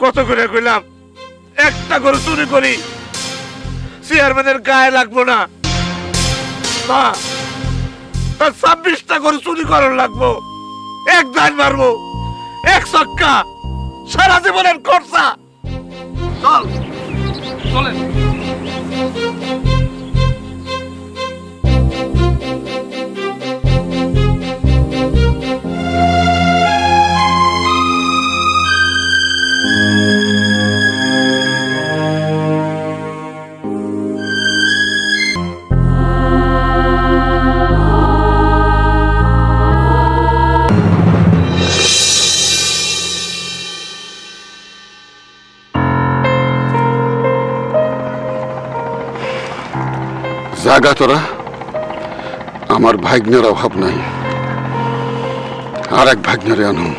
কত করে কইলাম একটা গরু চুরি করি চেয়ারম্যানের গায়ে লাগবো না, না তার 26টা গরু চুরি করার লাগবো, এক ধান মারবো, এক চক্কা, সারা জীবনের খরচা। চল চলেন। জাগা তোরা, আমার ভাগ্নের অভাব নাই, আর এক ভাগ্নের আনুম।